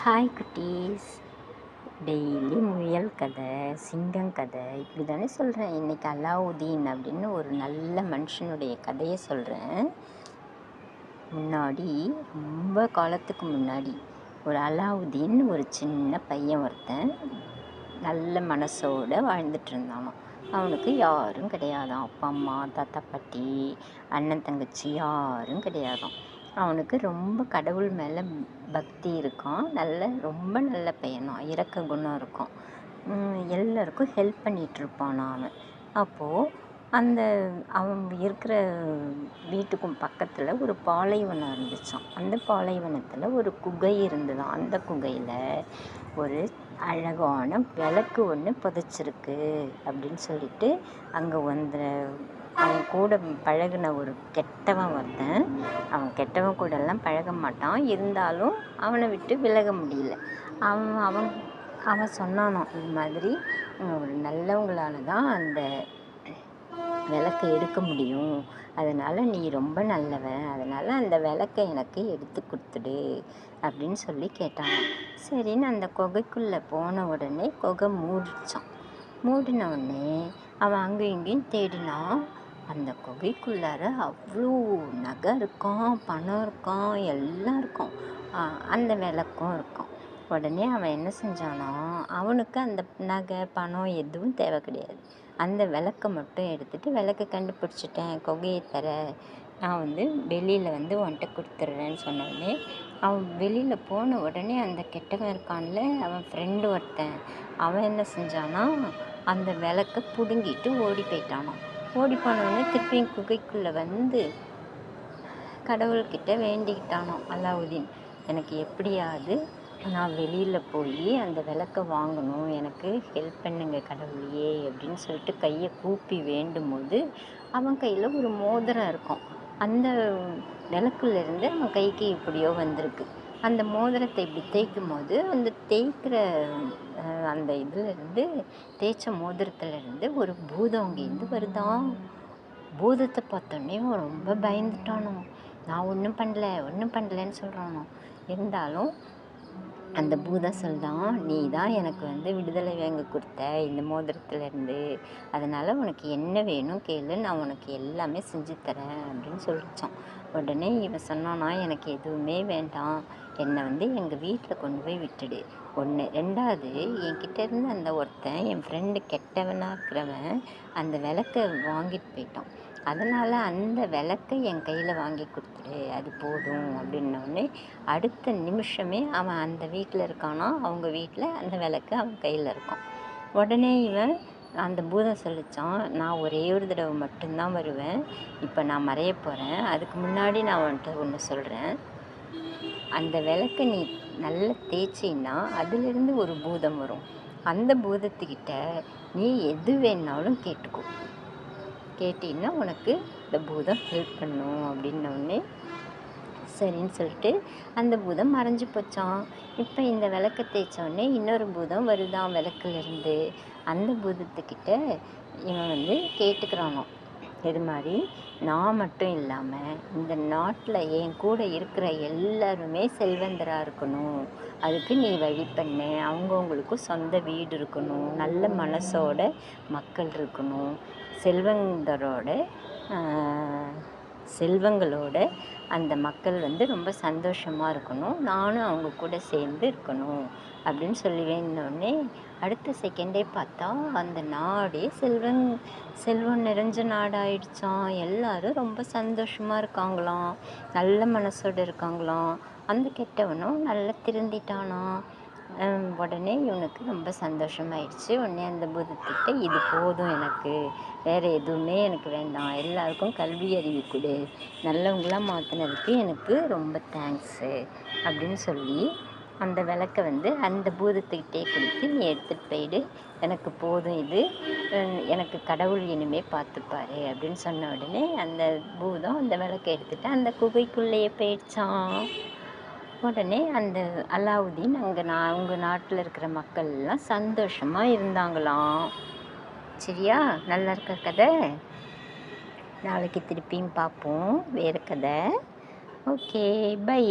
Hi குட்டீஸ். Daily முயல் கதை, சிங்கம் கதை இப்படி தானே சொல்கிறேன். இன்றைக்கி அலாவுதீன் அப்படின்னு ஒரு நல்ல மனுஷனுடைய கதையை சொல்கிறேன். முன்னாடி ரொம்ப காலத்துக்கு முன்னாடி ஒரு அலாவுதீன் ஒரு சின்ன பையன் ஒருத்தன் நல்ல மனசோடு வாழ்ந்துட்டு இருந்தானோ. அவனுக்கு யாரும் கிடையாதான். அப்பா அம்மா, தாத்தா பாட்டி, அண்ணன் தங்கச்சி யாரும் கிடையாதான். அவனுக்கு ரொம்ப கடவுள் மேலே பக்தி இருக்கான். ரொம்ப நல்ல பையனான். இரக்க குணம் இருக்கும். எல்லாருக்கும் ஹெல்ப் பண்ணிகிட்ருப்பானான் அவன். அப்போது அவன் இருக்கிற வீட்டுக்கும் பக்கத்தில் ஒரு பாலைவனம் இருந்துச்சான். அந்த பாலைவனத்தில் ஒரு குகை இருந்ததாம். அந்த குகையில் ஒரு அழகான விளக்கு ஒன்று புதைச்சிருக்கு அப்படின்னு சொல்லிட்டு அங்கே அவன் கூட பழகின ஒரு கெட்டவன் ஒருத்தன். அவன் கெட்டவன் கூடலாம் பழக மாட்டான். இருந்தாலும் அவனை விட்டு விலக முடியல. அவன் சொன்னானான், இது மாதிரி ஒரு நல்லவங்களால தான் அந்த விளக்கை எடுக்க முடியும். அதனால் நீ ரொம்ப நல்லவன், அதனால் அந்த விளக்கை எனக்கு எடுத்து கொடுத்துடு அப்படின்னு சொல்லி கேட்டாங்க. சரின்னு அந்த குகைக்குள்ளே போன உடனே குகை மூடிச்சான். மூடின உடனே அவன் அங்கேயும் இங்கேயும் தேடினான். அந்த குகைக்குள்ளார அவ்வளோ நகை இருக்கான், பணம் இருக்கான், எல்லாம் இருக்கும். அந்த விளக்கும் இருக்கும். உடனே அவன் என்ன செஞ்சானா, அவனுக்கு அந்த நகை பணம் எதுவும் தேவை கிடையாது. அந்த விளக்கை மட்டும் எடுத்துகிட்டு, விளக்கை கண்டுபிடிச்சிட்டேன், குகையை தர, நான் வெளியில் உன்கிட்ட கொடுத்துட்றேன்னு சொன்னோடனே அவன் வெளியில் போன உடனே அந்த கெட்டவன் இருக்கான்ல, அவன் ஃப்ரெண்டு ஒருத்தன், அவன் என்ன செஞ்சானா, அந்த விளக்கை பிடுங்கிட்டு ஓடி போயிட்டானான். ஓடி போனோடனே திருப்பியும் குகைக்குள்ளே கடவுள்கிட்ட வேண்டிக்கிட்டானோ, அலாவுதீன் எனக்கு எப்படியாவது நான் வெளியில் போய் அந்த விளக்கை வாங்கணும், எனக்கு ஹெல்ப் பண்ணுங்க கடவுளையே அப்படின்னு சொல்லிட்டு கையை கூப்பி வேண்டும் போது அவன் கையில் ஒரு மோதிரம் இருக்கும். அந்த விளக்குலேருந்து அவன் கைக்கு இப்படியோ வந்திருக்கு. அந்த மோதிரத்தை இப்படி தேய்க்கும் போது அந்த தேய்க்கிற அந்த இதுலேருந்து தேய்ச்ச மோதிரத்துலேருந்து ஒரு பூதம் அங்கேருந்து வருதான். பூதத்தை பார்த்தோன்னே ரொம்ப பயந்துட்டானோ. நான் ஒன்றும் பண்ணலன்னு சொல்கிறானோ. இருந்தாலும் அந்த பூதம் சொல்தான், நீ தான் எனக்கு விடுதலை வாங்கி கொடுத்த இந்த மோதிரத்துலேருந்து, அதனால் உனக்கு என்ன வேணும் கேளு, நான் உனக்கு எல்லாமே செஞ்சு தரேன் அப்படின்னு சொல்லிச்சான். உடனே இவன் சொன்னானா, எனக்கு எதுவுமே வேண்டாம், என்னை எங்கள் வீட்டில் கொண்டு போய் விட்டுடு. ஒன்று. ரெண்டாவது, என்கிட்ட இருந்து அந்த ஒருத்தன் என் ஃப்ரெண்டு கெட்டவனாக இருக்கிறவன் அந்த விளக்கை வாங்கிட்டு போயிட்டான். அதனால் அந்த விளக்கை என் கையில் வாங்கி கொடுத்துடு, அது போதும் அப்படின்னோடனே அடுத்த நிமிஷமே அவன் அந்த வீட்டில் இருக்கானா, அவங்க வீட்டில் அந்த விளக்கு அவன் கையில் இருக்கும். உடனே இவன் அந்த பூதம் சொல்லிச்சான், நான் ஒரே ஒரு தடவை மட்டும்தான் வருவேன், இப்போ நான் மறைய போகிறேன், அதுக்கு முன்னாடி நான் உன்கிட்ட ஒன்று சொல்கிறேன், அந்த விளக்கை நீ நல்லா தேய்ச்சின்னா அதிலிருந்து ஒரு பூதம் வரும். அந்த பூதத்துக்கிட்ட நீ எது வேணாலும் கேட்டீங்கன்னா உனக்கு இந்த பூதம் ஹெல்ப் பண்ணும் அப்படின்னோடனே சரின்னு சொல்லிட்டு அந்த பூதம் மறைஞ்சு போச்சான். இப்போ இந்த விளக்கை தேய்ச்சோடனே இன்னொரு பூதம் வருதான் விளக்குலேருந்து. அந்த பூதத்துக்கிட்ட இவன் கேட்டுக்கிறானோ, இது மாதிரி நான் மட்டும் இல்லாமல் இந்த நாட்டில் என் கூட இருக்கிற எல்லாருமே செல்வந்தராக இருக்கணும், அதுக்கு நீ வழி பண்ணு, அவங்கவுங்களுக்கும் சொந்த வீடு இருக்கணும், நல்ல மனசோட மக்கள் இருக்கணும், செல்வங்களோட அந்த மக்கள் ரொம்ப சந்தோஷமாக இருக்கணும், நானும் அவங்க கூட சேர்ந்து இருக்கணும் அப்படின்னு சொல்லி வேணுன்னே அடுத்த செகண்டே பார்த்தா அந்த நாடே செல்வம் நிறைஞ்ச நாடாயிடுச்சான். எல்லாரும் ரொம்ப சந்தோஷமாக இருக்காங்களாம், நல்ல மனசோடு இருக்காங்களாம். அந்த கெட்டவனும் நல்லா திருந்திட்டானான். உடனே இவனுக்கு ரொம்ப சந்தோஷமாயிடுச்சு. உடனே அந்த பூதத்திட்ட, இது போதும், எனக்கு வேறு எதுவுமே எனக்கு வேண்டாம், எல்லாருக்கும் கல்வி அறிவு கொடு, நல்லவங்களாம் மாற்றினதுக்கு எனக்கு ரொம்ப தேங்க்ஸு அப்படின்னு சொல்லி அந்த விளக்கை அந்த பூதத்துக்கிட்டே கொடுத்து, நீ எடுத்துகிட்டு போயிடு, எனக்கு போதும், இது எனக்கு கடவுள் இனிமேல் பார்த்துப்பாரு அப்படின்னு சொன்ன உடனே அந்த பூதம் அந்த விளக்கை எடுத்துகிட்டு அந்த குகைக்குள்ளேயே போயிடுச்சான். உடனே அந்த அலாவுதீன் அவங்க நாட்டில் இருக்கிற மக்கள் எல்லாம் சந்தோஷமாக இருந்தாங்களாம். சரியா? நல்லா இருக்க கதை. நாளைக்கு திருப்பியும் பார்ப்போம் வேறு கதை. Okay, by.